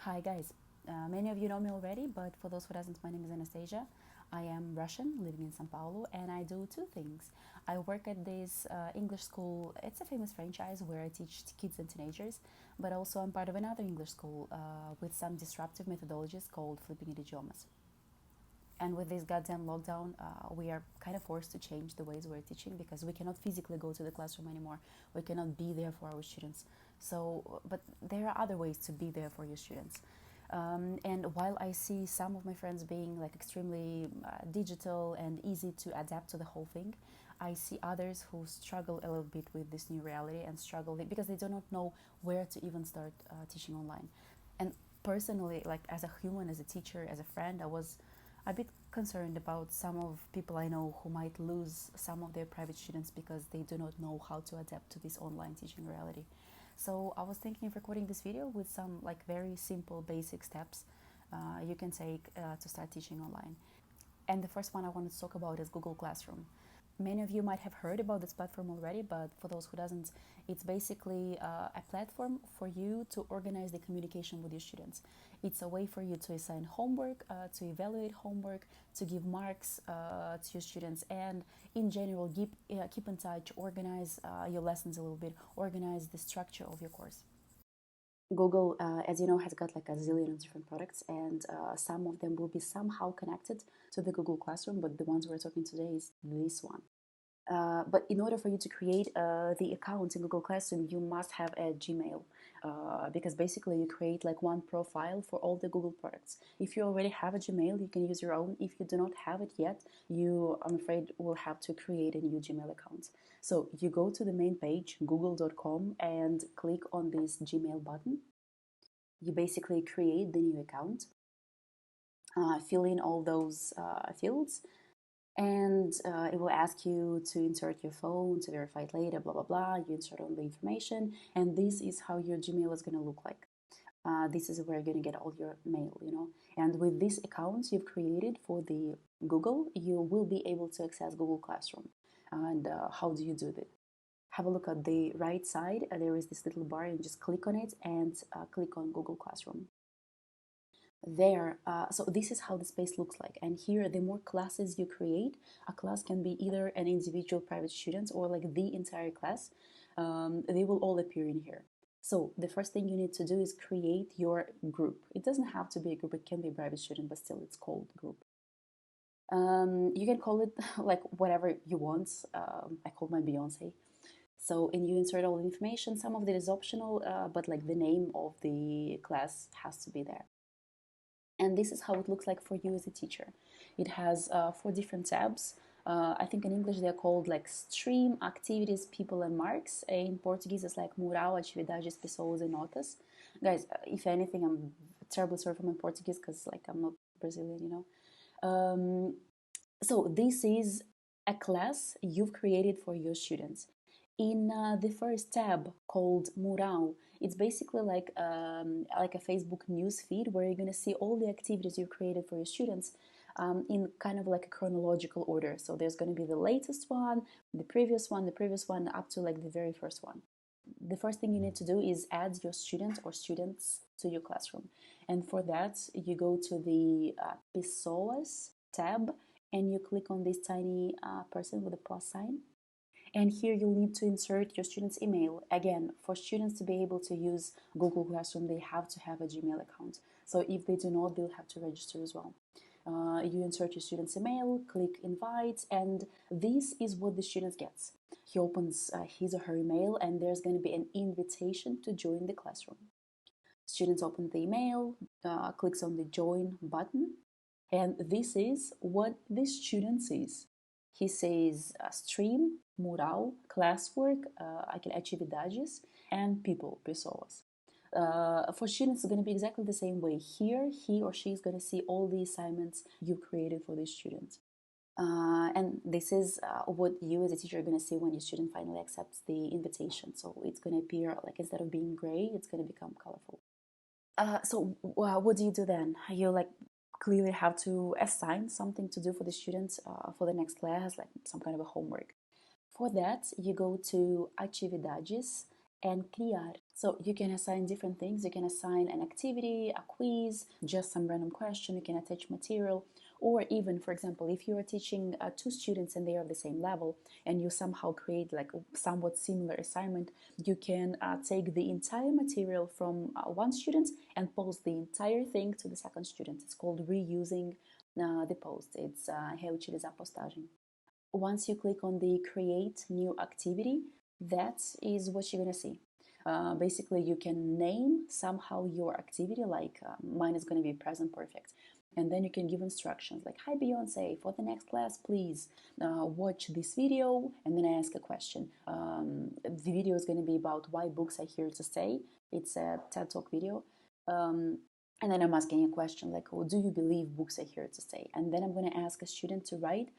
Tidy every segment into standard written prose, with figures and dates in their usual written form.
Hi guys, many of you know me already, but for those who doesn't, my name is Anastasia. I am Russian, living in Sao Paulo, and I do two things. I work at this English school. It's a famous franchise where I teach kids and teenagers, but also I'm part of another English school with some disruptive methodologies called Flipping Idiomas. And with this goddamn lockdown, we are kind of forced to change the ways we're teaching because we cannot physically go to the classroom anymore. We cannot be there for our students. So, but there are other ways to be there for your students. And while I see some of my friends being like extremely digital and easy to adapt to the whole thing, I see others who struggle a little bit with this new reality and struggle because they do not know where to even start teaching online. And personally, like as a human, as a teacher, as a friend, I was a bit concerned about some of people I know who might lose some of their private students because they do not know how to adapt to this online teaching reality. So I was thinking of recording this video with some like very simple basic steps you can take to start teaching online. And the first one I wanted to talk about is Google Classroom. Many of you might have heard about this platform already, but for those who doesn't, it's basically a platform for you to organize the communication with your students. It's a way for you to assign homework, to evaluate homework, to give marks to your students, and in general, keep in touch, organize your lessons a little bit, organize the structure of your course. Google, as you know, has got like a zillion of different products, and some of them will be somehow connected to the Google Classroom, but the ones we're talking today is this one. But in order for you to create the account in Google Classroom, you must have a Gmail because basically you create like one profile for all the Google products. If you already have a Gmail, you can use your own. If you do not have it yet, you, I'm afraid, will have to create a new Gmail account. So you go to the main page, google.com, and click on this Gmail button. You basically create the new account, fill in all those fields, and it will ask you to insert your phone to verify it later, blah blah blah. You insert all the information, and this is how your Gmail is going to look like. This is where you're going to get all your mail, you know. And with this account you've created for the Google, you will be able to access Google Classroom. And how do you do that? Have a look at the right side. There is this little bar, and just click on it and click on Google Classroom. There, so this is how the space looks like. And here, the more classes you create, a class can be either an individual private student or like the entire class. They will all appear in here. So the first thing you need to do is create your group. It doesn't have to be a group, it can be a private student, but still it's called group. You can call it like whatever you want. I called my Beyonce. So, and you insert all the information. Some of it is optional, but like the name of the class has to be there. And this is how it looks like for you as a teacher. It has 4 different tabs. I think in English they're called like stream, activities, people, and marks. In Portuguese it's like mural, atividades, pessoas, and notas. Guys, if anything, I'm terribly sorry for my Portuguese because like I'm not Brazilian, you know. So this is a class you've created for your students. In the first tab called Mural, it's basically like a Facebook news feed where you're going to see all the activities you've created for your students in kind of like a chronological order. So there's going to be the latest one, the previous one, up to like the very first one. The first thing you need to do is add your student or students to your classroom. And for that, you go to the Pessoas tab and you click on this tiny person with a plus sign. And here you'll need to insert your student's email. Again, for students to be able to use Google Classroom, they have to have a Gmail account. So if they do not, they'll have to register as well. You insert your student's email, click invite, and this is what the student gets. He opens his or her email, and there's going to be an invitation to join the classroom. Students open the email, clicks on the join button, and this is what the student sees. He says stream, mural, classwork, atividades, and people, pessoas. For students, it's going to be exactly the same way. Here, he or she is going to see all the assignments you created for this student. And this is what you as a teacher are going to see when your student finally accepts the invitation. So it's going to appear like instead of being gray, it's going to become colorful. So what do you do then? You like clearly have to assign something to do for the students for the next class, like some kind of a homework. For that, you go to atividades and criar. So you can assign different things. You can assign an activity, a quiz, just some random question. You can attach material, or even, for example, if you are teaching two students and they are of the same level, and you somehow create like a somewhat similar assignment, you can take the entire material from one student and post the entire thing to the second student. It's called reusing the post. It's reutilizar postagem. Once you click on the create new activity, that is what you're gonna see. Basically, you can name somehow your activity, like mine is gonna be present perfect. And then you can give instructions like, hi Beyonce, for the next class, please watch this video. And then I ask a question. The video is gonna be about why books are here to stay. It's a TED Talk video. And then I'm asking a question like, oh, do you believe books are here to stay? And then I'm going to ask a student to write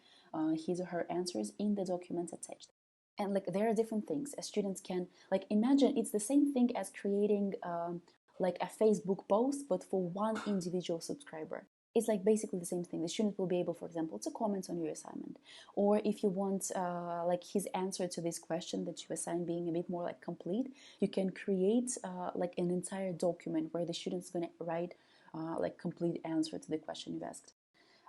his or her answers in the document attached. And like there are different things. As students can like imagine it's the same thing as creating like a Facebook post, but for one individual subscriber. It's like basically the same thing. The student will be able, for example, to comment on your assignment, or if you want like his answer to this question that you assign being a bit more like complete, you can create like an entire document where the student's going to write like complete answer to the question you've asked.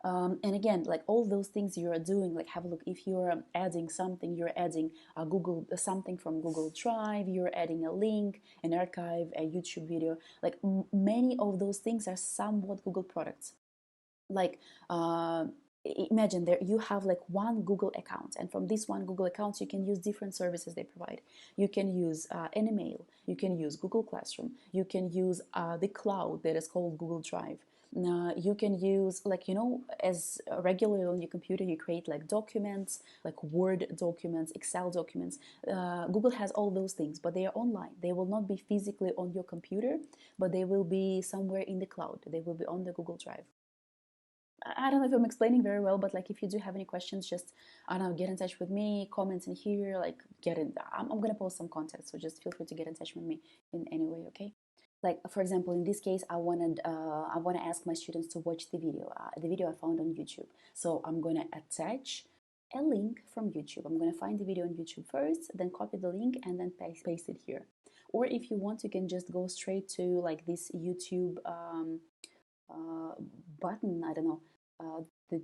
And again, like all those things you are doing, like have a look. If you're adding something, you're adding a Google something from Google Drive, you're adding a link, an archive, a YouTube video. Like many of those things are somewhat Google products. Like imagine there you have like one Google account, and from this one Google account you can use different services they provide. You can use an email, you can use Google Classroom, you can use the cloud that is called Google Drive. You can use like as regularly on your computer you create like documents, like Word documents, Excel documents. Google has all those things, but they are online. They will not be physically on your computer, but they will be somewhere in the cloud. They will be on the Google Drive. I don't know if I'm explaining very well, but like if you do have any questions, just I don't know, get in touch with me, comment in here, like get in. I'm gonna post some content, so just feel free to get in touch with me in any way, okay? Like for example, in this case, I wanna ask my students to watch the video I found on YouTube. So I'm gonna attach a link from YouTube. I'm gonna find the video on YouTube first, then copy the link and then paste it here. Or if you want, you can just go straight to like this YouTube button. I don't know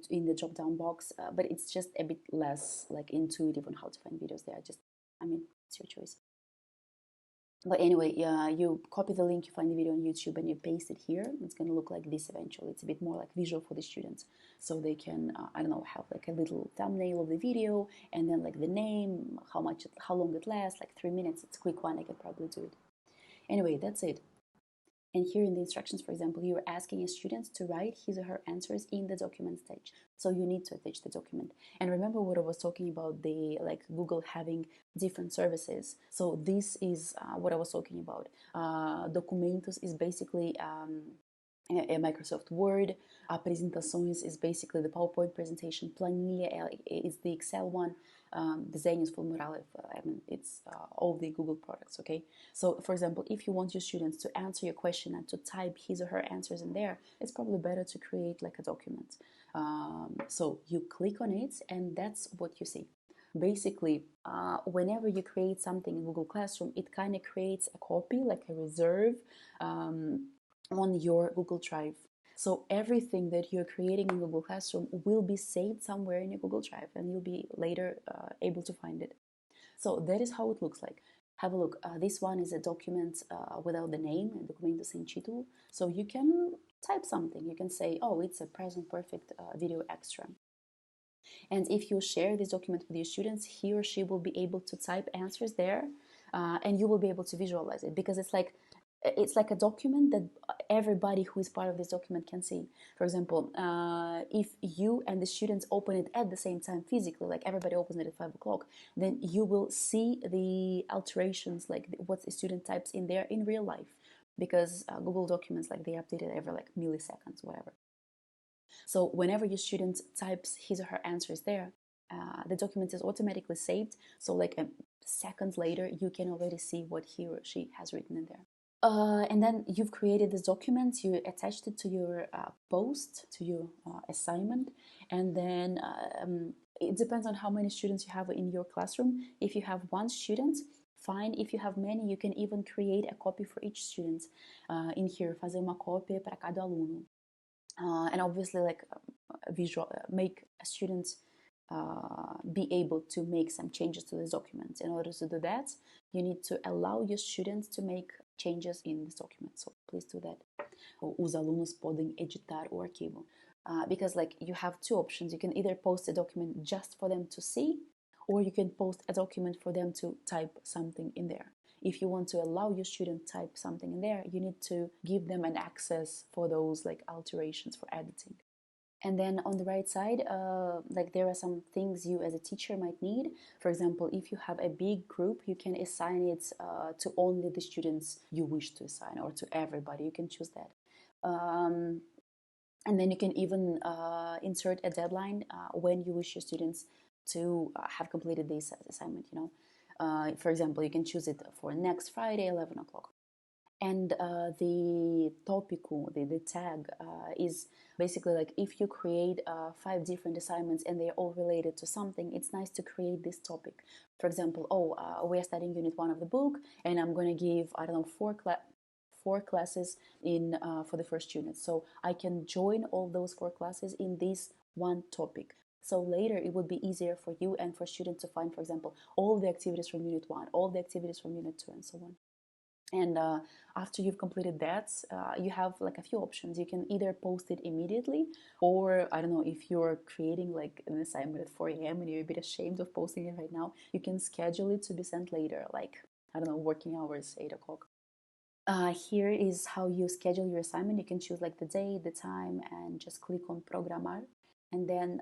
in the drop down box, but it's just a bit less like intuitive on how to find videos there. I mean, it's your choice. But anyway, you copy the link, you find the video on YouTube, and you paste it here. It's going to look like this eventually. It's a bit more like visual for the students, so they can, I don't know, have like a little thumbnail of the video, and then like the name, how long it lasts, like 3 minutes. It's a quick one. I can probably do it. Anyway, that's it. And here in the instructions, for example, you're asking a student to write his or her answers in the document stage. So you need to attach the document. And remember what I was talking about, the like Google having different services. So this is what I was talking about. Documentos is basically a Microsoft Word. Apresentações is basically the PowerPoint presentation. Planilha is the Excel one. Desenhos formulários, I mean, it's all the Google products, okay? So, for example, if you want your students to answer your question and to type his or her answers in there, it's probably better to create like a document. So you click on it and that's what you see. Basically, whenever you create something in Google Classroom, it kind of creates a copy, like a reserve on your Google Drive. So everything that you're creating in Google Classroom will be saved somewhere in your Google Drive and you'll be later able to find it. So that is how it looks like. Have a look. This one is a document without the name, a documento sem título. So you can type something. You can say, oh, it's a present perfect video extra. And if you share this document with your students, he or she will be able to type answers there and you will be able to visualize it because it's like a document that everybody who is part of this document can see. For example, if you and the students open it at the same time physically, like everybody opens it at 5 o'clock, then you will see the alterations, like what the student types in there in real life, because Google Documents, like they update it every like milliseconds, whatever. So whenever your student types his or her answers there, the document is automatically saved. So like a second later, you can already see what he or she has written in there. And then you've created this document, you attached it to your post, to your assignment, and then it depends on how many students you have in your classroom. If you have one student, fine. If you have many, you can even create a copy for each student in here, fazer uma cópia para cada aluno. And obviously, like visual, make students be able to make some changes to this document. In order to do that, you need to allow your students to make changes in this document. So please do that. Os alunos podem editar o arquivo. Because like you have two options. You can either post a document just for them to see, or you can post a document for them to type something in there. If you want to allow your student type something in there, you need to give them an access for those like alterations for editing. And then on the right side, like there are some things you as a teacher might need. For example, if you have a big group, you can assign it to only the students you wish to assign, or to everybody. You can choose that. And then you can even insert a deadline when you wish your students to have completed this assignment, you know. For example, you can choose it for next Friday, 11 o'clock. And the tópico, the tag, is basically like if you create 5 different assignments and they're all related to something, it's nice to create this topic. For example, we're studying unit 1 of the book, and I'm going to give, I don't know, four classes in for the first unit. So I can join all those 4 classes in this one topic. So later it would be easier for you and for students to find, for example, all the activities from unit 1, all the activities from unit 2, and so on. And after you've completed that, you have like a few options. You can either post it immediately, or I don't know, if you're creating like an assignment at 4 a.m. and you're a bit ashamed of posting it right now, you can schedule it to be sent later, like, I don't know, working hours, 8 o'clock. Here is how you schedule your assignment. You can choose like the day, the time, and just click on programar. And then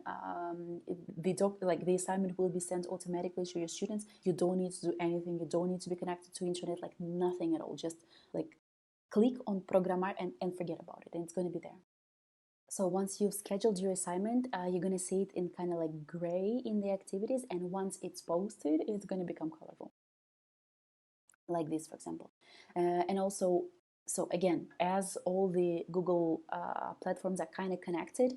the assignment will be sent automatically to your students. You don't need to do anything. You don't need to be connected to internet, like nothing at all. Just like click on programar and forget about it, and it's going to be there. So once you've scheduled your assignment, you're going to see it in kind of like gray in the activities, and once it's posted, it's going to become colorful, like this, for example. And also, so again, as all the Google platforms are kind of connected,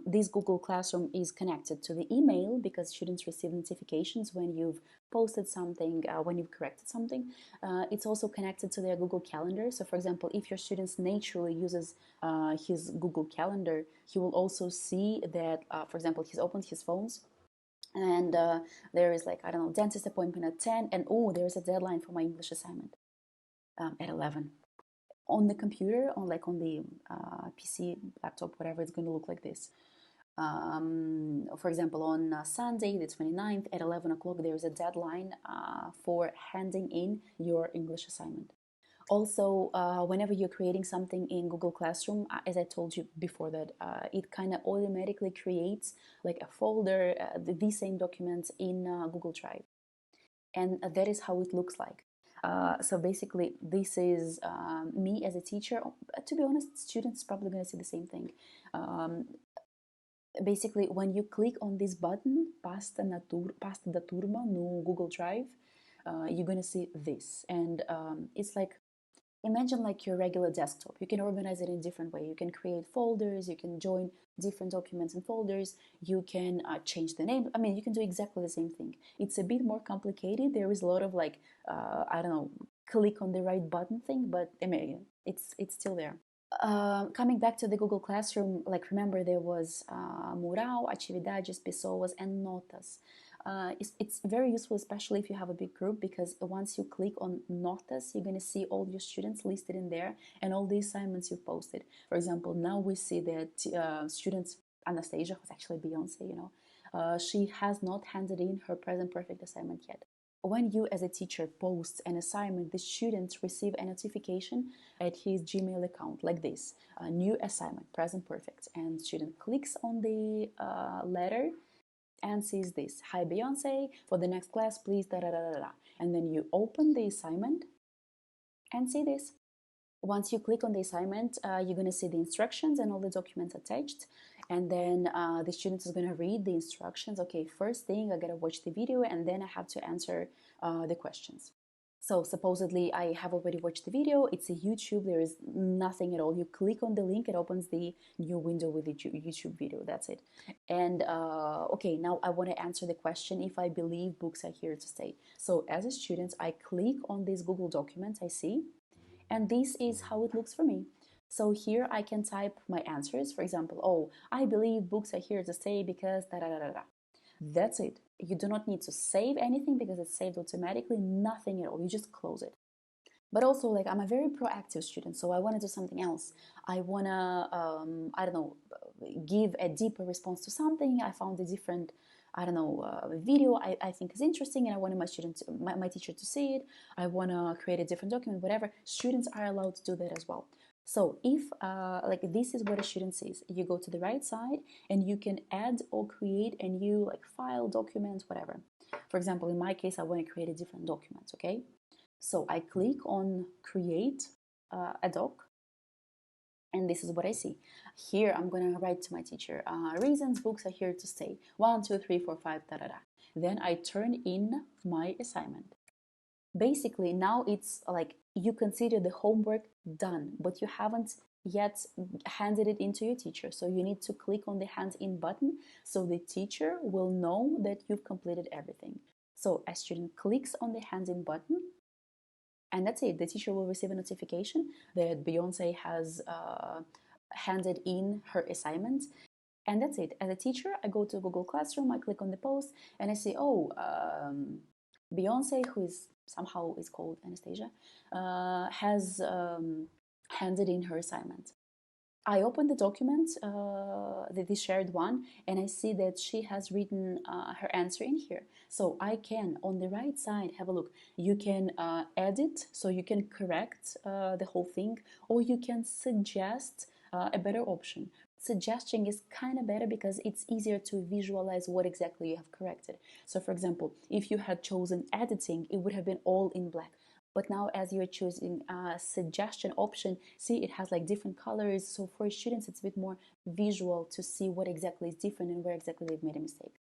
this Google Classroom is connected to the email, because students receive notifications when you've posted something, when you've corrected something. It's also connected to their Google Calendar. So for example, if your student naturally uses his Google Calendar, he will also see that, for example, he's opened his phones, and there is like, I don't know, dentist appointment at 10, and there's a deadline for my English assignment at 11. On the computer, on the PC, laptop, whatever, it's going to look like this. For example, on Sunday the 29th at 11 o'clock, there's a deadline for handing in your English assignment. Also, whenever you're creating something in Google Classroom, as I told you before, that it kind of automatically creates like a folder, these same documents in Google Drive. And that is how it looks like. So basically, this is me as a teacher. To be honest, students probably going to see the same thing. Basically, when you click on this button, Pasta da Turma no Google Drive, you're going to see this. And it's like, imagine like your regular desktop. You can organize it in a different way. You can create folders, you can join different documents in folders, you can change the name. I mean, you can do exactly the same thing. It's a bit more complicated. There is a lot of like, I don't know, click on the right button thing, but I mean, it's still there. Coming back to the Google Classroom, like remember there was mural, atividades, pessoas, and notas. It's very useful, especially if you have a big group, because once you click on notas, you're going to see all your students listed in there and all the assignments you've posted. For example, now we see that students, Anastasia, who's actually Beyonce, you know, she has not handed in her present perfect assignment yet. When you as a teacher post an assignment, the students receive a notification at his Gmail account like this: new assignment, present perfect. And student clicks on the letter and sees this: hi Beyonce, for the next class please da da da da da. And then you open the assignment and see this. Once you click on the assignment, you're going to see the instructions and all the documents attached. And then the student is going to read the instructions. Okay, first thing, I got to watch the video, and then I have to answer the questions. So supposedly I have already watched the video. It's a YouTube. There is nothing at all. You click on the link, it opens the new window with the YouTube video. That's it. And okay, now I want to answer the question if I believe books are here to stay. So as a student, I click on this Google document I see, and this is how it looks for me. So here I can type my answers. For example, oh, I believe books are here to stay because da da da da da. That's it. You do not need to save anything because it's saved automatically, nothing at all. You just close it. But also, like, I'm a very proactive student, so I want to do something else. I want to, I don't know, give a deeper response to something. I found a different, I don't know, video I think is interesting, and I wanted my student, my teacher to see it. I want to create a different document, whatever. Students are allowed to do that as well. So if like this is what a student sees, you go to the right side and you can add or create a new like file, document, whatever. For example, in my case, I want to create a different document, okay? So I click on create a doc, and this is what I see. Here I'm gonna write to my teacher, reasons books are here to stay. 1, 2, 3, 4, 5, da da da. Then I turn in my assignment. Basically, now it's like you consider the homework done, but you haven't yet handed it into your teacher. So you need to click on the hand in button so the teacher will know that you've completed everything. So a student clicks on the hand in button, and that's it. The teacher will receive a notification that Beyonce has handed in her assignment. And that's it. As a teacher, I go to Google Classroom, I click on the post, and I see, oh, Beyonce, who is somehow is called Anastasia, has handed in her assignment. I open the document, the shared one, and I see that she has written her answer in here. So I can, on the right side, have a look. You can edit, so you can correct the whole thing, or you can suggest a better option. Suggesting is kind of better because it's easier to visualize what exactly you have corrected. So, for example, if you had chosen editing, it would have been all in black. But now as you're choosing a suggestion option, see it has like different colors. So for students, it's a bit more visual to see what exactly is different and where exactly they've made a mistake.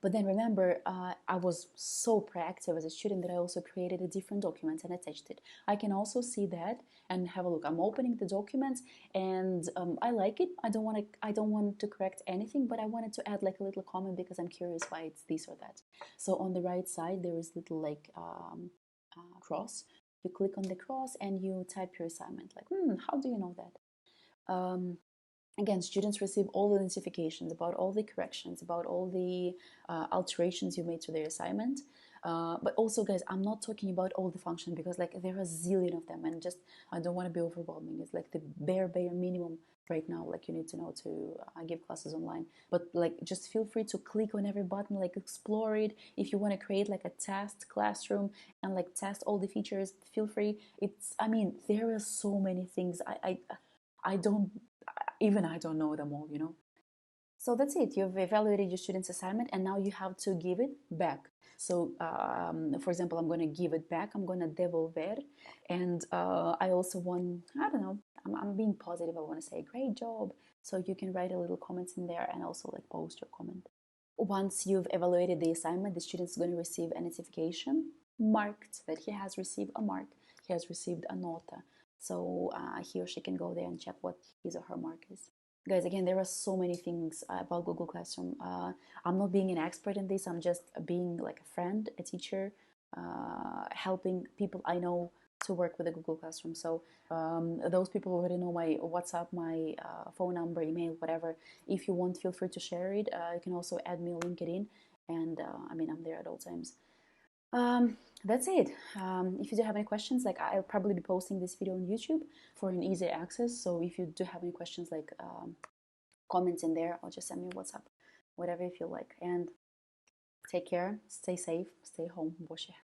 But then remember, I was so proactive as a student that I also created a different document and attached it. I can also see that and have a look. I'm opening the document and I like it. I don't want to correct anything, but I wanted to add like a little comment because I'm curious why it's this or that. So on the right side, there is little like cross. You click on the cross and you type your assignment. Like, how do you know that? Again, students receive all the notifications about all the corrections, about all the alterations you made to their assignment. But also, guys, I'm not talking about all the functions because like there are a zillion of them, and just I don't want to be overwhelming. It's like the bare minimum right now, like you need to know to give classes online. But like just feel free to click on every button, like explore it. If you want to create like a test classroom and like test all the features, feel free. It's, I mean, there are so many things. I don't, even I don't know them all, you know. So that's it. You've evaluated your student's assignment and now you have to give it back. So, for example, I'm going to give it back. I'm going to devolver. And I also want, I don't know, I'm being positive. I want to say, great job. So you can write a little comments in there and also like post your comment. Once you've evaluated the assignment, the student is going to receive a notification marked that he has received a mark. He has received a nota. So he or she can go there and check what his or her mark is. Guys, again, there are so many things about Google Classroom. I'm not being an expert in this. I'm just being like a friend, a teacher, helping people I know to work with the Google Classroom. So those people already know my WhatsApp, my phone number, email, whatever. If you want, feel free to share it. You can also add me on LinkedIn, and I mean, I'm there at all times. That's it. If you do have any questions, like I'll probably be posting this video on YouTube for an easy access. So if you do have any questions, like comments in there, or just send me a WhatsApp, whatever you feel like. And take care, stay safe, stay home, wash your hands.